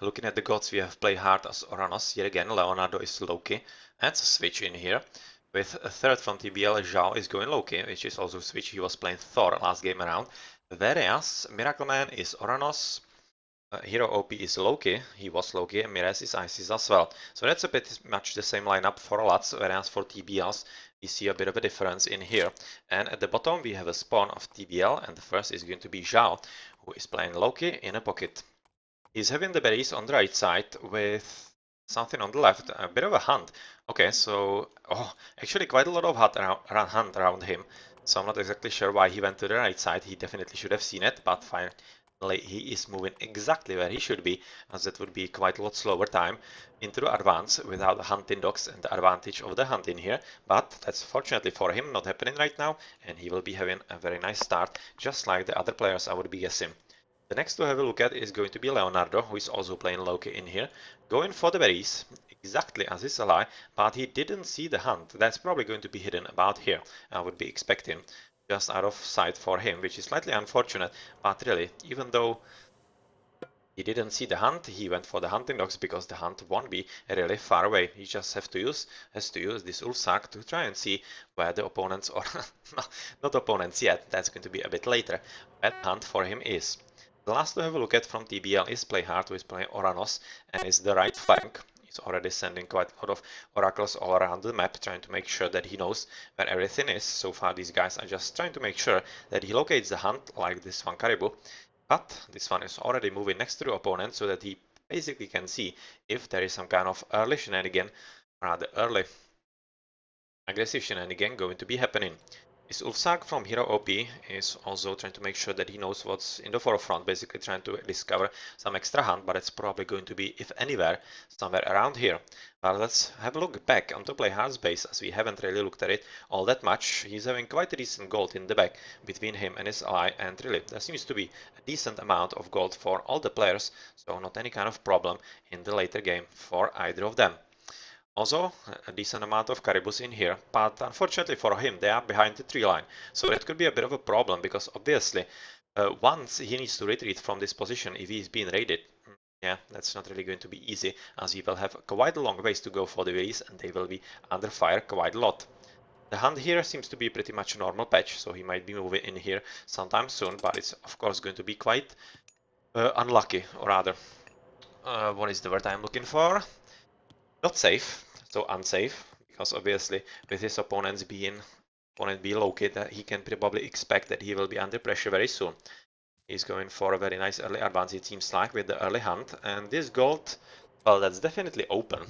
Looking at the gods, we have play hard as Oranos. Yet again, Leonardo is Loki. And it's a switch in here. With a third from TBL, Zhao is going Loki, which is also switch. He was playing Thor last game around. Whereas Miracleman is Oranos. Hero OP is Loki, he was Loki, and Mires is Isis as well. So that's a bit much the same lineup for Lats, whereas for TBLs we see a bit of a difference in here. And at the bottom we have a spawn of TBL, and the first is going to be Zhao, who is playing Loki in a pocket. He's having the berries on the right side with something on the left, a bit of a hunt. Okay, so, actually quite a lot of hunt around him. So I'm not exactly sure why he went to the right side. He definitely should have seen it, but finally he is moving exactly where he should be, as that would be quite a lot slower time into the advance without the hunting dogs and the advantage of the hunt in here. But that's fortunately for him not happening right now, and he will be having a very nice start, just like the other players I would be guessing. The next to have a look at is going to be Leonardo, who is also playing Loki in here, going for the berries, exactly as his ally, but he didn't see the hunt. That's probably going to be hidden about here, I would be expecting, just out of sight for him, which is slightly unfortunate, but really, even though he didn't see the hunt, he went for the hunting dogs because the hunt won't be really far away. He just has to use this Ulfsak to try and see where the opponents, or not opponents yet, that's going to be a bit later, where the hunt for him is. The last to have a look at from TBL is Playhard, who is playing Oranos, and is the right flank. He's already sending quite a lot of oracles all around the map, trying to make sure that he knows where everything is. So far these guys are just trying to make sure that he locates the hunt, like this one Caribou. But this one is already moving next to the opponent so that he basically can see if there is some kind of early shenanigan, rather early aggressive shenanigan going to be happening. This Ulfsak from Hero OP is also trying to make sure that he knows what's in the forefront, basically trying to discover some extra hunt, but it's probably going to be, if anywhere, somewhere around here. But let's have a look back onto Playhard's base, as we haven't really looked at it all that much. He's having quite a decent gold in the back between him and his ally, and really, there seems to be a decent amount of gold for all the players, so not any kind of problem in the later game for either of them. Also, a decent amount of caribous in here, but unfortunately for him, they are behind the tree line. So that could be a bit of a problem, because obviously, once he needs to retreat from this position if he's being raided, yeah, that's not really going to be easy, as he will have quite a long ways to go for the release, and they will be under fire quite a lot. The hunt here seems to be pretty much a normal patch, so he might be moving in here sometime soon, but it's of course going to be quite unlucky, or rather, what is the word I'm looking for? Not safe, so unsafe, because obviously with his opponent being Loki, that he can probably expect that he will be under pressure very soon. He's going for a very nice early advance, it seems like, with the early hunt, and this gold, well, that's definitely open.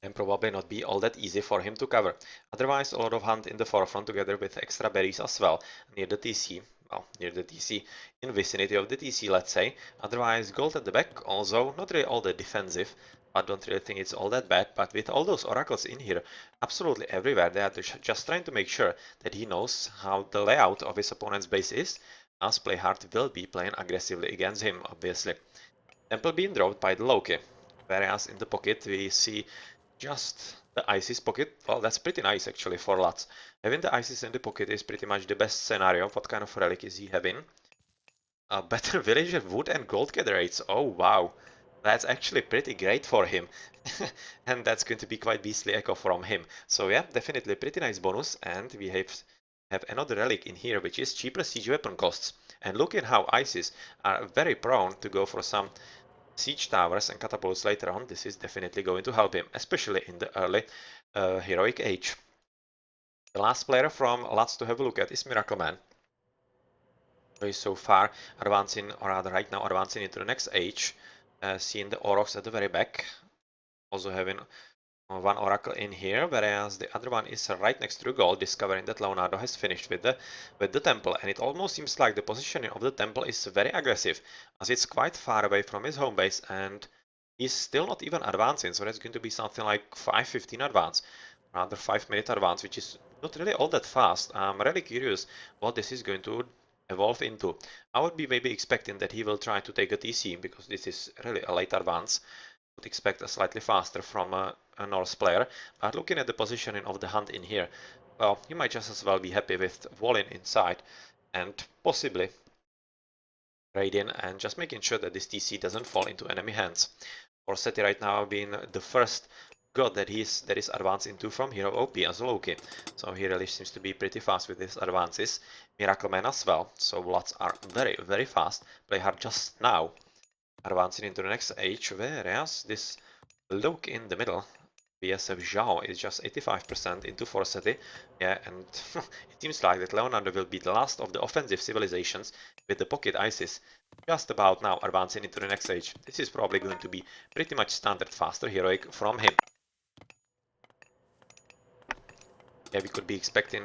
And probably not be all that easy for him to cover. Otherwise, a lot of hunt in the forefront together with extra berries as well, near the TC. Well, near the TC, in vicinity of the TC, let's say. Otherwise, gold at the back, also not really all that defensive. I don't really think it's all that bad, but with all those oracles in here, absolutely everywhere, they are just trying to make sure that he knows how the layout of his opponent's base is, as Playhard will be playing aggressively against him, obviously. Temple being dropped by the Loki, whereas in the pocket we see just the Isis pocket. Well, that's pretty nice actually for Lats. Having the Isis in the pocket is pretty much the best scenario. What kind of relic is he having? A better villager wood and gold gatherates. Oh wow, that's actually pretty great for him. And that's going to be quite beastly echo from him. So yeah, definitely pretty nice bonus. And we have another relic in here, which is cheaper siege weapon costs. And look at how Isis are very prone to go for some siege towers and catapults later on. This is definitely going to help him, especially in the early heroic age. The last player from Lats to have a look at is Miracleman, who is so far advancing, or rather right now advancing into the next age, seeing the Oroks at the very back, also having one oracle in here, whereas the other one is right next to the goal, discovering that Leonardo has finished with the temple, and it almost seems like the positioning of the temple is very aggressive, as it's quite far away from his home base, and he's still not even advancing, so that's going to be something like 5:15 advance, rather 5-minute advance, which is not really all that fast. I'm really curious what this is going to evolve into. I would be maybe expecting that he will try to take a TC, because this is really a late advance. Would expect a slightly faster from a Norse player, but looking at the positioning of the hunt in here, well, you might just as well be happy with walling inside and possibly raid in and just making sure that this TC doesn't fall into enemy hands. Forseti right now being the first god that is advanced into from Hero OP as Loki. So he really seems to be pretty fast with his advances. Miracle Man as well, so lots are very, very fast. Play hard just now advancing into the next age, whereas this Loki in the middle, BSF Zhao, is just 85% into Forseti. Yeah, and it seems like that Leonardo will be the last of the offensive civilizations with the pocket ISIS just about now advancing into the next age. This is probably going to be pretty much standard faster heroic from him. Yeah, we could be expecting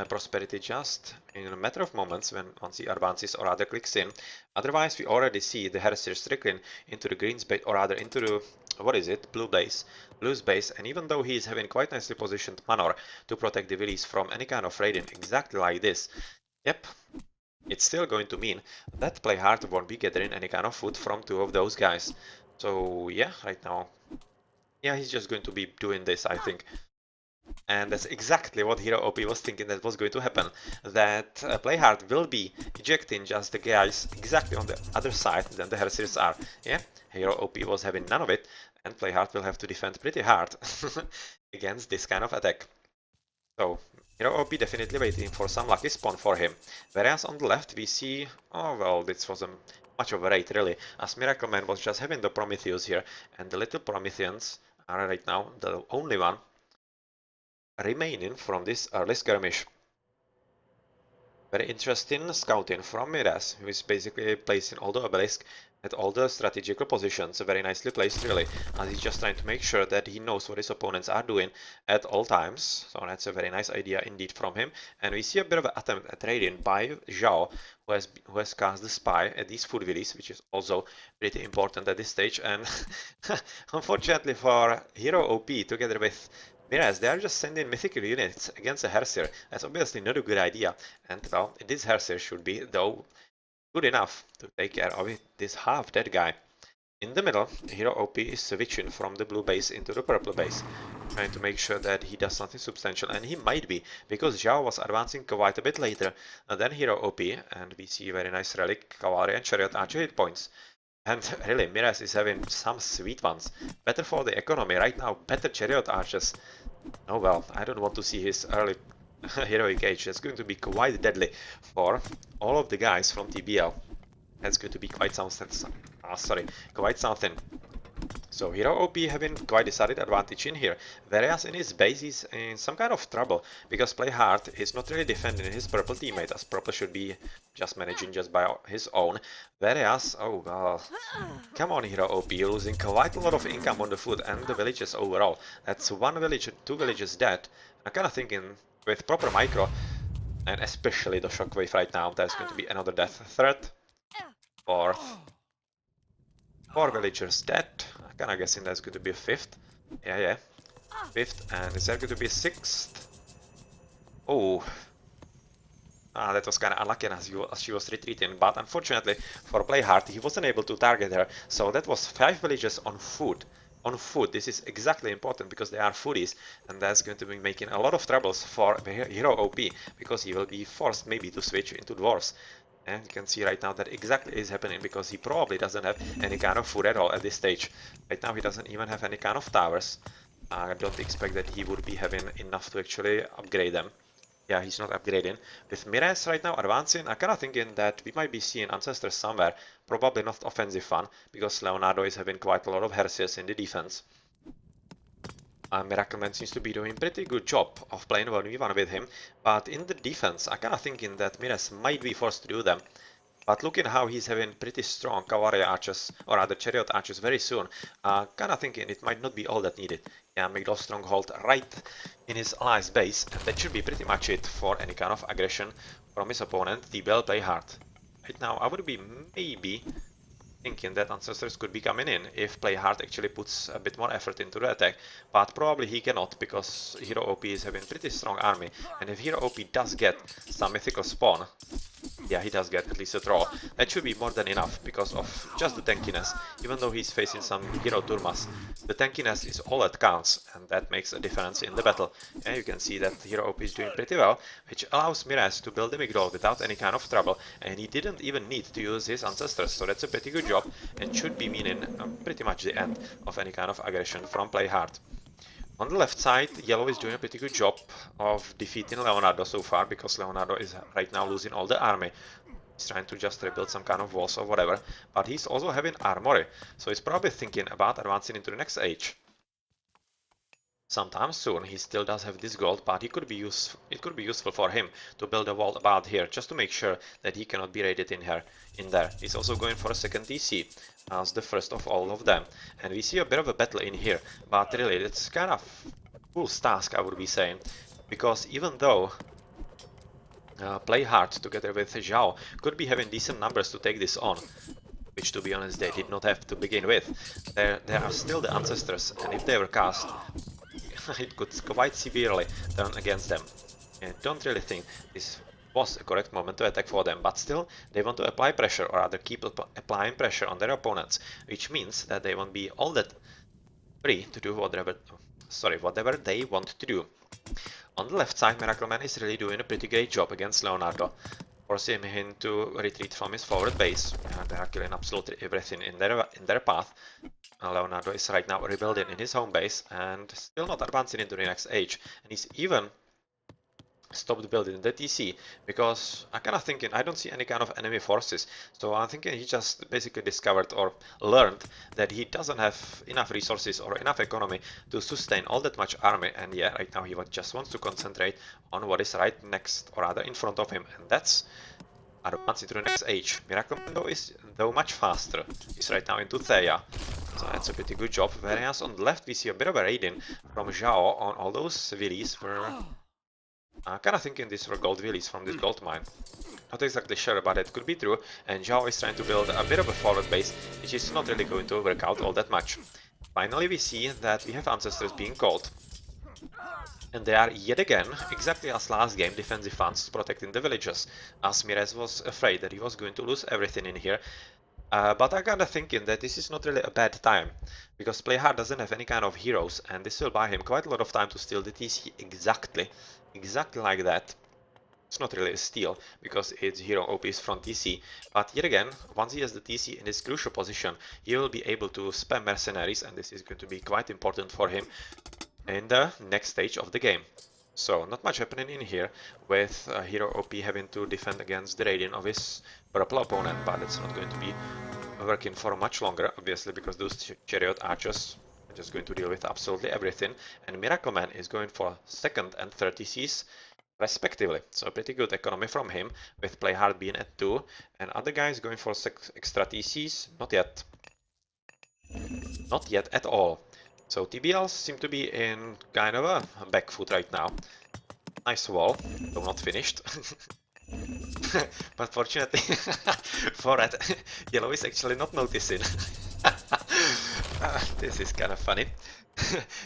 prosperity just in a matter of moments once he advances or rather clicks in. Otherwise, we already see the Heresiers trickling into the green's base, or rather into the, what is it, blue's base, and even though he is having quite nicely positioned manor to protect the villies from any kind of raiding, exactly like this, yep, it's still going to mean that Play Hard won't be gathering any kind of food from two of those guys. So yeah, right now, yeah, he's just going to be doing this, I think. And that's exactly what Hero OP was thinking that was going to happen. That Playhard will be ejecting just the guys exactly on the other side than the Heresiers are. Yeah, Hero OP was having none of it, and Playhard will have to defend pretty hard against this kind of attack. So, Hero OP definitely waiting for some lucky spawn for him. Whereas on the left we see, oh well, this wasn't much of a raid really, as Miracle Man was just having the Prometheus here, and the little Prometheans are right now the only one remaining from this early skirmish. Very interesting scouting from Midas, who is basically placing all the obelisk at all the strategical positions, very nicely placed really, as he's just trying to make sure that he knows what his opponents are doing at all times. So that's a very nice idea indeed from him. And we see a bit of an attempt at raiding by Zhao, who has cast the spy at these food villies, which is also pretty important at this stage. And unfortunately for Hero OP, together with Mirage, they are just sending mythical units against a Heresier. That's obviously not a good idea. And well, this Heresier should be, though, good enough to take care of it. This half dead guy. In the middle, Hero OP is switching from the blue base into the purple base, trying to make sure that he does something substantial, and he might be, because Zhao was advancing quite a bit later than Hero OP, and we see very nice relic, cavalry and chariot archer hit points. And really, Miraz is having some sweet ones. Better for the economy right now, better chariot archers. Oh well, I don't want to see his early heroic age. That's going to be quite deadly for all of the guys from TBL. That's going to be quite quite something. So Hero OP having quite decided advantage in here, whereas in his base he's in some kind of trouble, because Play Hard is not really defending his purple teammate, as purple should be just managing just by his own, whereas, oh well, come on Hero OP, you're losing quite a lot of income on the food and the villages overall. That's one village, two villages dead. I'm kinda thinking with proper micro, and especially the shockwave right now, there's going to be another death threat, or 4 villagers dead. I'm kinda guessing there's going to be a 5th. Yeah. 5th, and is there going to be a 6th? Oh. That was kinda unlucky as she was retreating, but unfortunately for Playhard, he wasn't able to target her, so that was 5 villagers on food. On food, this is exactly important because they are foodies, and that's going to be making a lot of troubles for Hero OP, because he will be forced maybe to switch into dwarves. And you can see right now that exactly is happening, because he probably doesn't have any kind of food at all at this stage. Right now he doesn't even have any kind of towers. I don't expect that he would be having enough to actually upgrade them. Yeah, he's not upgrading. With Mires right now advancing, I'm kinda thinking that we might be seeing Ancestors somewhere. Probably not offensive one, because Leonardo is having quite a lot of Heresiers in the defense. Miracleman seems to be doing a pretty good job of playing 1v1 with him, but in the defense, I'm kinda thinking that Mires might be forced to do them. But looking how he's having pretty strong cavalry archers, or rather chariot archers very soon, kinda thinking it might not be all that needed. Yeah, Migdal stronghold right in his allies base, and that should be pretty much it for any kind of aggression from his opponent, TBL Play Hard. Right now, I would be maybe thinking that Ancestors could be coming in if Play Hard actually puts a bit more effort into the attack, but probably he cannot, because Hero OP is having pretty strong army, and if Hero OP does get some mythical spawn, Yeah, he does get at least a draw. That should be more than enough because of just the tankiness. Even though he's facing some hero turmas, the tankiness is all that counts, and that makes a difference in the battle. And you can see that hero OP is doing pretty well, which allows Mirez to build the Migdol without any kind of trouble, and he didn't even need to use his ancestors, so that's a pretty good job, and should be meaning pretty much the end of any kind of aggression from Play Hard. On the left side, Yellow is doing a pretty good job of defeating Leonardo so far, because Leonardo is right now losing all the army. He's trying to just rebuild some kind of walls or whatever, but he's also having armory, so he's probably thinking about advancing into the next age. Sometime soon. He still does have this gold, but it could be useful for him to build a wall about here, just to make sure that he cannot be raided in there. He's also going for a second TC as the first of all of them, and we see a bit of a battle in here, but really it's kind of fool's task, I would be saying, because even though Play Hard together with Zhao could be having decent numbers to take this on, which to be honest they did not have to begin with, there are still the ancestors, and if they were cast, it could quite severely turn against them. I don't really think this was a correct moment to attack for them, but still they want to apply pressure, or rather keep applying pressure on their opponents, which means that they won't be all that free to do whatever they want to do. On the left side, Miracleman is really doing a pretty great job against Leonardo, forcing him to retreat from his forward base, and they are killing absolutely everything in their path. Leonardo is right now rebuilding in his home base and still not advancing into the next age, and he's even stopped building the TC because I'm kind of thinking I don't see any kind of enemy forces, so I'm thinking he just basically discovered or learned that he doesn't have enough resources or enough economy to sustain all that much army, and yeah, right now he just wants to concentrate on what is right next, or rather in front of him, and that's advance into the next age. Miracle Man is though much faster. He's right now into Thea, so that's a pretty good job. Whereas on the left we see a bit of a raiding from Zhao on all those villies where kind of thinking these were gold villies from this gold mine. Not exactly sure, but it could be true, and Zhao is trying to build a bit of a forward base, which is not really going to work out all that much. Finally we see that we have ancestors being called, and they are yet again, exactly as last game, defensive funds protecting the villagers, as Mirez was afraid that he was going to lose everything in here. But I'm kinda thinking that this is not really a bad time, because Playhard doesn't have any kind of heroes, and this will buy him quite a lot of time to steal the TC exactly like that. It's not really a steal, because it's hero OP's front TC, but yet again, once he has the TC in this crucial position, he will be able to spam mercenaries, and this is going to be quite important for him in the next stage of the game. So not much happening in here, with hero OP having to defend against the raiding of his purple opponent, but it's not going to be working for much longer, obviously, because those chariot archers are just going to deal with absolutely everything, and Miracle Man is going for second and third TCs respectively, so pretty good economy from him, with Play Hard being at 2, and other guys going for 6 extra TCs, not yet at all. So TBLs seem to be in kind of a back foot right now. Nice wall, though not finished. But fortunately for that, Yellow is actually not noticing. This is kind of funny.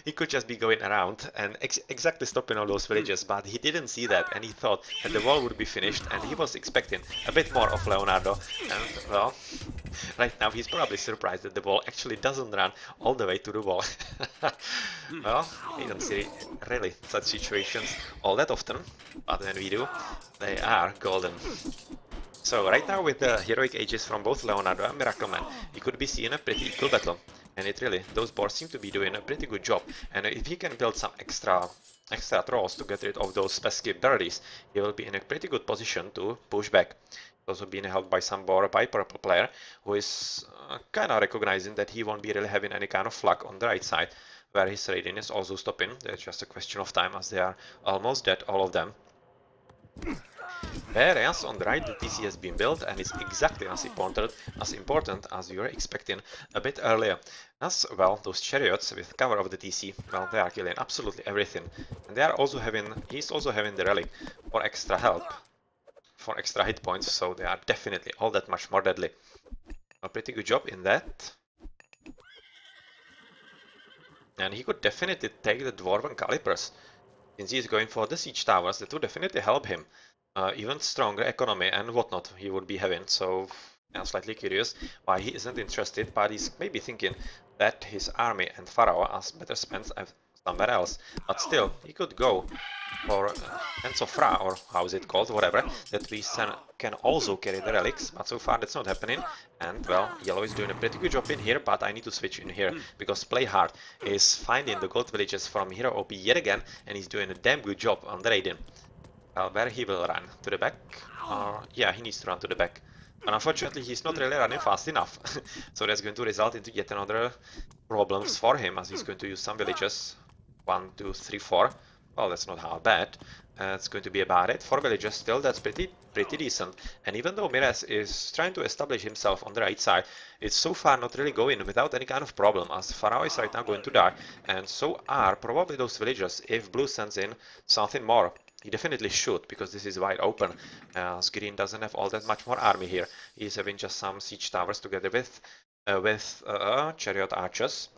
He could just be going around and exactly stopping all those villages, but he didn't see that, and he thought that the wall would be finished, and he was expecting a bit more of Leonardo, and well, right now he's probably surprised that the wall actually doesn't run all the way to the wall. Well, we don't see really such situations all that often, but when we do, they are golden. So right now, with the heroic ages from both Leonardo and Miracleman, we could be seeing a pretty equal battle. And it really, those boards seem to be doing a pretty good job. And if he can build some extra trolls to get rid of those pesky birdies, he will be in a pretty good position to push back. He's also being held by some boar by purple player, who is kind of recognizing that he won't be really having any kind of luck on the right side, where his raiding is also stopping. It's just a question of time, as they are almost dead, all of them. Whereas on the right, the TC has been built and is exactly as important as we were expecting a bit earlier. As well, those chariots with cover of the TC, well, they are killing absolutely everything. And he's also having the relic for extra help, for extra hit points, so they are definitely all that much more deadly. A pretty good job in that. And he could definitely take the Dwarven Calipers. Since he is going for the siege towers, that would definitely help him. even stronger economy and whatnot he would be having. So I'm slightly curious why he isn't interested, but he's maybe thinking that his army and Pharaoh are better spent somewhere else. But still, he could go for Hands of Ra, or how is it called, whatever, that we can also carry the relics, but so far that's not happening. And well, yellow is doing a pretty good job in here, but I need to switch in here, because Play Hard is finding the gold villages from Hero OP yet again, and he's doing a damn good job on the raiding. Well, where he will run? To the back? Yeah, he needs to run to the back. But unfortunately, he's not really running fast enough. So that's going to result into yet another problems for him, as he's going to use some villages. 1, 2, 3, 4. Well, that's not how bad. It's going to be about it. 4 villages still, that's pretty decent. And even though Mires is trying to establish himself on the right side, it's so far not really going without any kind of problem, as Pharaoh is right now going to die. And so are probably those villagers if Blue sends in something more. He definitely should, because this is wide open, as Green doesn't have all that much more army here. He's having just some siege towers together with chariot archers,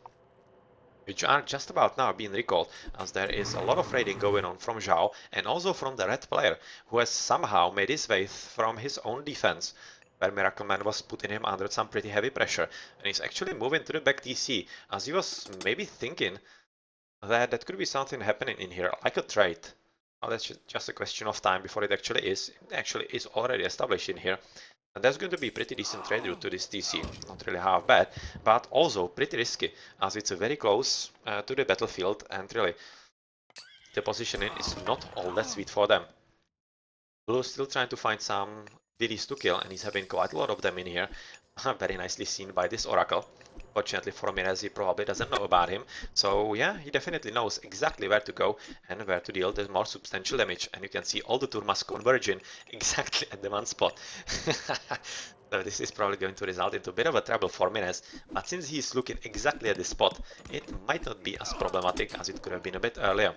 which are just about now being recalled, as there is a lot of raiding going on from Zhao and also from the red player, who has somehow made his way from his own defense, where Miracle Man was putting him under some pretty heavy pressure, and he's actually moving to the back TC, as he was maybe thinking that could be something happening in here, like a trade. Well, that's just a question of time before it actually is. It actually is already established in here. And that's going to be a pretty decent trade route to this TC. Not really half bad, but also pretty risky, as it's very close to the battlefield, and really the positioning is not all that sweet for them. Blue is still trying to find some DDs to kill, and he's having quite a lot of them in here. Very nicely seen by this Oracle. Fortunately for Mirez, he probably doesn't know about him. So yeah, he definitely knows exactly where to go and where to deal the more substantial damage. And you can see all the turmas converging exactly at the one spot. So this is probably going to result into a bit of a trouble for Mirez. But since he's looking exactly at this spot, it might not be as problematic as it could have been a bit earlier.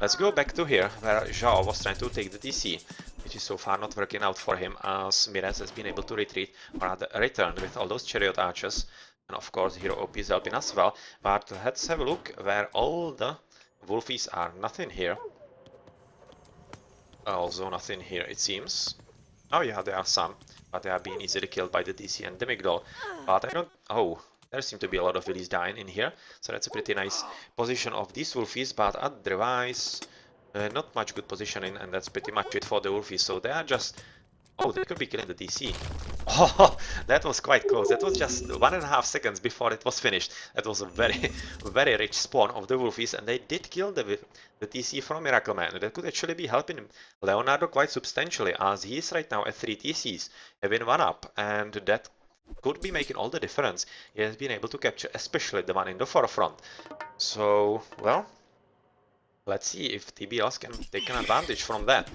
Let's go back to here, where Zhao was trying to take the DC, which is so far not working out for him, as Mirez has been able to retreat, or rather return with all those chariot archers. And of course, Hero OP is helping as well. But let's have a look where all the wolfies are. Nothing here. Also nothing here, it seems. Oh yeah, there are some, but they are being easily killed by the DC and the Migdol. But I don't... Oh, there seem to be a lot of villies dying in here. So that's a pretty nice position of these wolfies, but otherwise... not much good positioning, and that's pretty much it for the wolfies. So they are just... Oh, they could be killing the DC. Oh, that was quite close. That was just 1.5 seconds before it was finished. That was a very, very rich spawn of the wolfies, and they did kill the TC from Miracle Man. That could actually be helping Leonardo quite substantially, as he is right now at 3 TCs, having 1 up, and that could be making all the difference. He has been able to capture especially the one in the forefront. So, well, let's see if TBLs can take an advantage from that.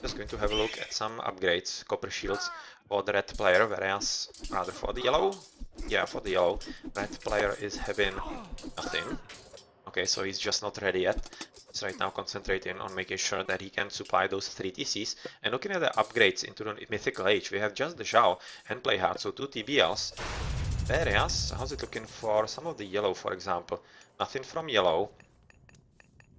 Just going to have a look at some upgrades, copper shields for the red player, whereas rather for the yellow, yeah, for the yellow, red player is having nothing. Okay, so he's just not ready yet. He's right now concentrating on making sure that he can supply those 3 TCs. And looking at the upgrades into the mythical age, we have just the Zhao and Playhard, so 2 TBLs. Whereas, how's it looking for some of the yellow, for example? Nothing from yellow.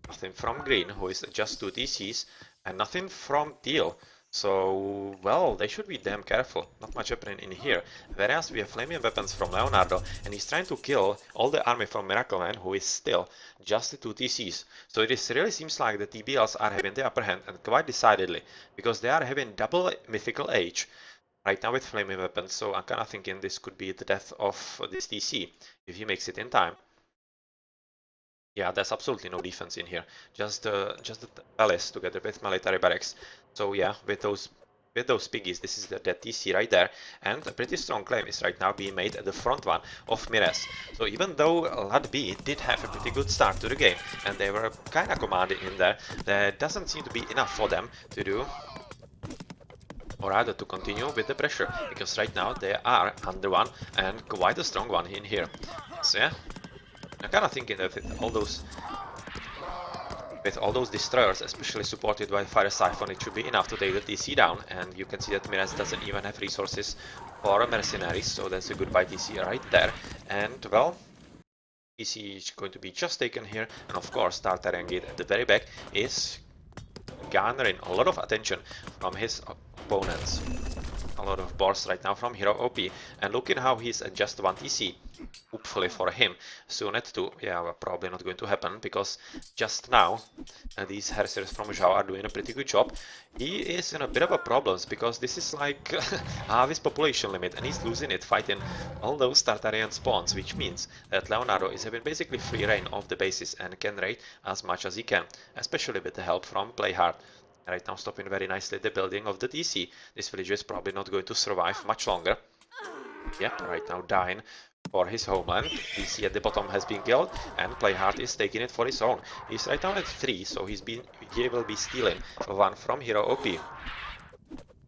Nothing from green, who is just 2 DCs, and nothing from teal. So, well, they should be damn careful. Not much happening in here. Whereas we have flaming weapons from Leonardo, and he's trying to kill all the army from Miracle Man, who is still just the 2 TCs. So it really seems like the TBLs are having the upper hand, and quite decidedly, because they are having double mythical age right now with flaming weapons. So I'm kind of thinking this could be the death of this TC, if he makes it in time. Yeah, there's absolutely no defense in here. Just the palace together with military barracks. So yeah, with those piggies, this is the TC right there, and a pretty strong claim is right now being made at the front one of Mires. So even though Lat B did have a pretty good start to the game, and they were kinda commanding in there, there doesn't seem to be enough for them to do, or rather to continue with the pressure, because right now they are under one, and quite a strong one in here. So yeah, I'm kind of thinking that with all those destroyers, especially supported by Fire Siphon, it should be enough to take the TC down. And you can see that Mirez doesn't even have resources for mercenaries, so that's a goodbye TC right there. And well, TC is going to be just taken here, and of course Tartarengid at the very back is garnering a lot of attention from his opponents. A lot of boards right now from Hero OP, and look at how he's at just 1 TC. Hopefully for him, soon at 2, yeah, well, probably not going to happen, because just now these Hersiers from Zhao are doing a pretty good job. He is in a bit of a problems, because this is like half his population limit, and he's losing it fighting all those Tartarian spawns, which means that Leonardo is having basically free reign of the bases and can raid as much as he can, especially with the help from Playhard. Right now stopping very nicely the building of the TC. This villager is probably not going to survive much longer. Yep, right now dying for his homeland. TC at the bottom has been killed, and Playhard is taking it for his own. He's right now at 3, so he will be stealing 1 from Hero OP.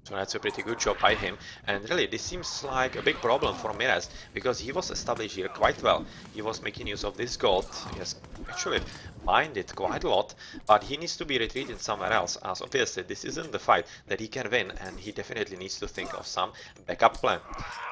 So that's a pretty good job by him, and really this seems like a big problem for Mirez, because he was established here quite well. He was making use of this gold, he has actually mined it quite a lot, but he needs to be retreating somewhere else, as obviously this isn't the fight that he can win, and he definitely needs to think of some backup plan.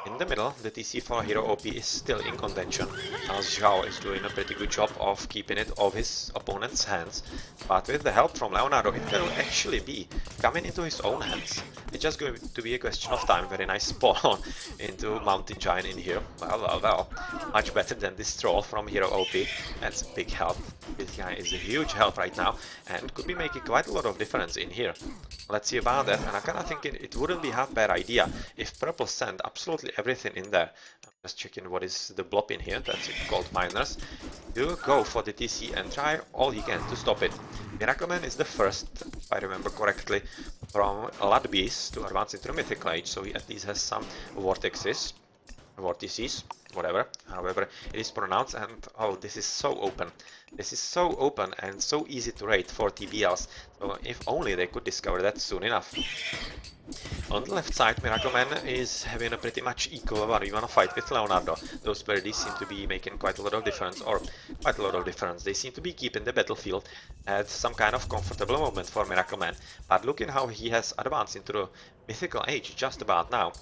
In the middle, the TC for Hero OP is still in contention, as Zhao is doing a pretty good job of keeping it off his opponent's hands, but with the help from Leonardo it will actually be coming into his own hands. It's just going to be a question of time. Very nice spawn into Mountain Giant in here. Well, much better than this troll from Hero OP. That's a big help. This guy is a huge help right now and could be making quite a lot of difference in here. Let's see about that, and I kinda think it wouldn't be half bad idea if Purple sent absolutely everything in there. I'm just checking what is the blob in here, that's it, gold miners. Do go for the TC and try all he can to stop it. Miracleman is the first, if I remember correctly, from Ludbeast to advance into the Mythical Age, so he at least has some vortices, whatever, however it is pronounced, and oh, this is so open. This is so open and so easy to raid for TBLs, so if only they could discover that soon enough. On the left side, Miracleman is having a pretty much equal 1v1 fight with Leonardo. Those birdies seem to be making quite a lot of difference, or quite a lot of difference. They seem to be keeping the battlefield at some kind of comfortable moment for Miracleman. But looking how he has advanced into the Mythical Age just about now,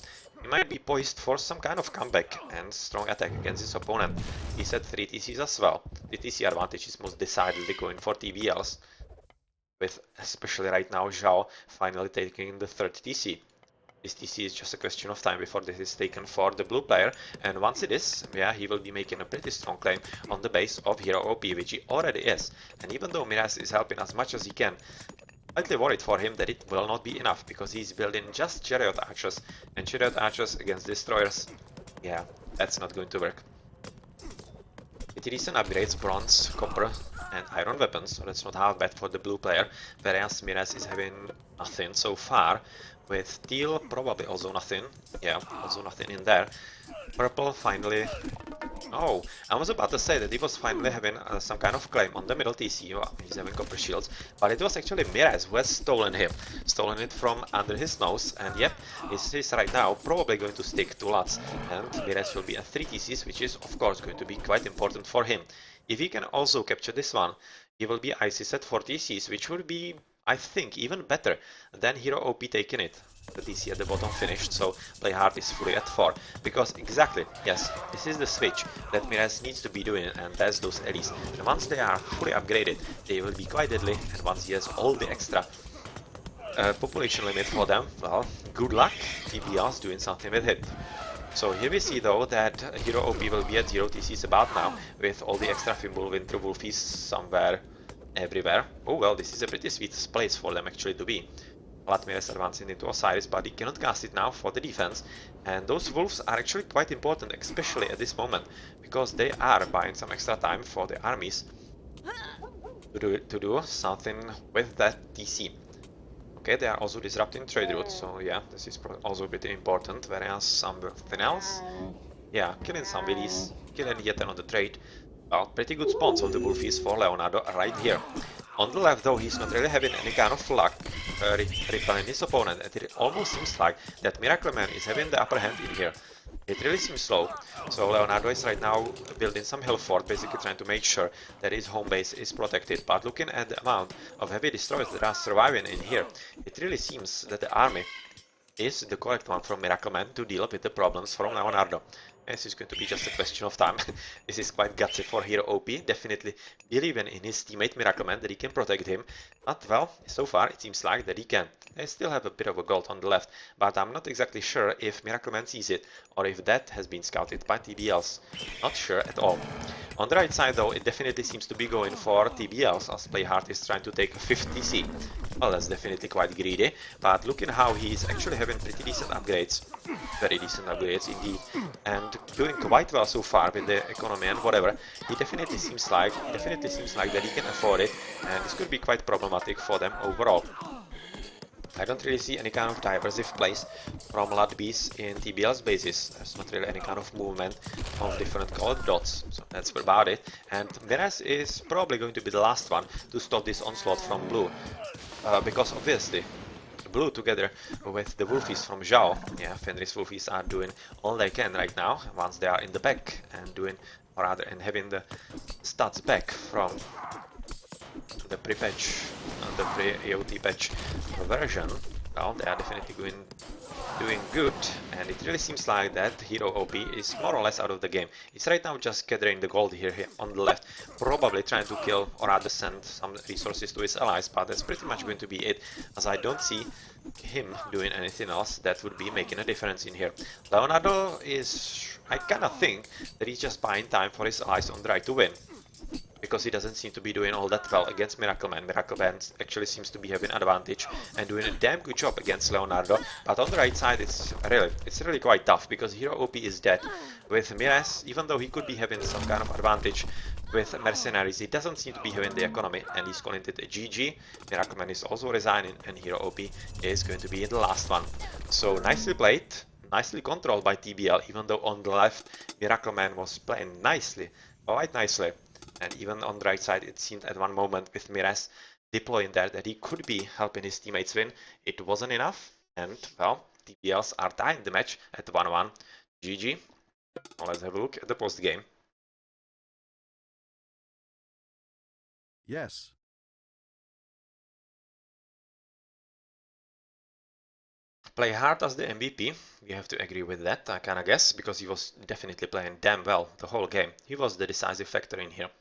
he might be poised for some kind of comeback and strong attack against his opponent. He's at 3 TCs as well. The TC advantage is most decidedly going for TBLs, with especially right now Zhao finally taking the 3rd TC. This TC is just a question of time before this is taken for the blue player, and once it is, yeah, he will be making a pretty strong claim on the base of Hero OP, which he already is. And even though Mirez is helping as much as he can, slightly worried for him that it will not be enough, because he's building just Chariot Archers, and Chariot Archers against Destroyers, yeah, that's not going to work. With recent upgrades, bronze, copper and iron weapons, so that's not half bad for the blue player, whereas Mirez is having nothing so far, with teal probably also nothing, yeah, also nothing in there. Purple finally, oh, I was about to say that he was finally having some kind of claim on the middle TC, oh, he's having copper shields, but it was actually Mirez who has stolen it from under his nose, and yep, this is right now probably going to stick to lots, and Mirez will be at 3 TCs, which is of course going to be quite important for him. If he can also capture this one, he will be ICs at 4 TCs, which would be, I think, even better than Hero OP taking it. The TC at the bottom finished, so Playhard is fully at 4. Because exactly, yes, this is the switch that Mirez needs to be doing, and that's those Ellis. And once they are fully upgraded, they will be quite deadly, and once he has all the extra population limit for them, well, good luck, TBL's doing something with it. So here we see though that Hero OP will be at 0 TCs about now, with all the extra Fimble Winter Wolfies somewhere, everywhere. Oh well, this is a pretty sweet place for them actually to be. Vladimir is advancing into Osiris, but he cannot cast it now for the defense, and those wolves are actually quite important, especially at this moment, because they are buying some extra time for the armies to do something with that TC. Okay, they are also disrupting trade routes, so yeah, this is also pretty important, whereas something else, yeah, killing some willies, killing yet another trade. Well, pretty good spawns of the wolfies for Leonardo right here. On the left though, he's not really having any kind of luck repelling his opponent, and it almost seems like that Miracleman is having the upper hand in here. It really seems slow, so Leonardo is right now building some hill fort, basically trying to make sure that his home base is protected, but looking at the amount of heavy destroyers that are surviving in here, it really seems that the army is the correct one from Miracleman to deal with the problems from Leonardo. This is going to be just a question of time. This is quite gutsy for Hero OP. Definitely believing in his teammate Miracleman that he can protect him. But well, so far it seems like that he can. They still have a bit of a gold on the left, but I'm not exactly sure if Miracleman sees it or if that has been scouted by TBLs. Not sure at all. On the right side though, it definitely seems to be going for TBLs as Playhard is trying to take 50C. Well, that's definitely quite greedy, but looking how he's actually having pretty decent upgrades. Very decent upgrades indeed, and doing quite well so far with the economy and whatever. He definitely seems like that he can afford it, and this could be quite problematic for them overall. I don't really see any kind of diversive plays from Ludbees in TBL's basis. There's not really any kind of movement of different colored dots, so that's about it. And Miraz is probably going to be the last one to stop this onslaught from Blue, because obviously Blue together with the Wolfies from Zhao, yeah, Fenris Wolfies are doing all they can right now once they are in the back and doing, or rather, and having the stats back from the pre-patch, the pre-AOT patch version. Well, they are definitely doing good, and it really seems like that Hero OP is more or less out of the game. He's right now just gathering the gold here on the left, probably trying to kill or rather send some resources to his allies, but that's pretty much going to be it, as I don't see him doing anything else that would be making a difference in here. Leonardo is, I kinda think that he's just buying time for his allies on the right to win, because he doesn't seem to be doing all that well against Miracleman. Miracleman actually seems to be having advantage and doing a damn good job against Leonardo, but on the right side it's really quite tough, because Hero OP is dead. With Miraz, even though he could be having some kind of advantage with Mercenaries, he doesn't seem to be having the economy, and he's calling it a GG. Miracleman is also resigning, and Hero OP is going to be in the last one. So nicely played, nicely controlled by TBL, even though on the left Miracleman was playing nicely, quite nicely. And even on the right side, it seemed at one moment with Miraz deploying there that he could be helping his teammates win. It wasn't enough, and well, TBLs are tying the match at 1-1. GG. Well, let's have a look at the post game. Yes. Play hard as the MVP, we have to agree with that, I kinda guess, because he was definitely playing damn well the whole game. He was the decisive factor in here.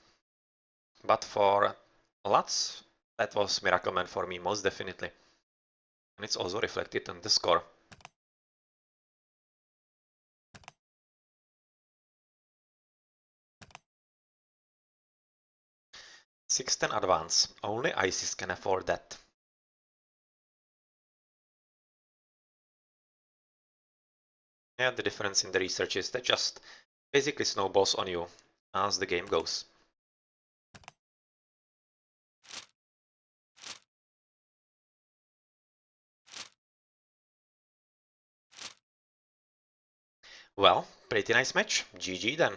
But for Lutz, that was Miracleman for me, most definitely. And it's also reflected on the score. 610 advance, only ISIS can afford that. Yeah, the difference in the research is that just basically snowballs on you as the game goes. Well, pretty nice match. GG then.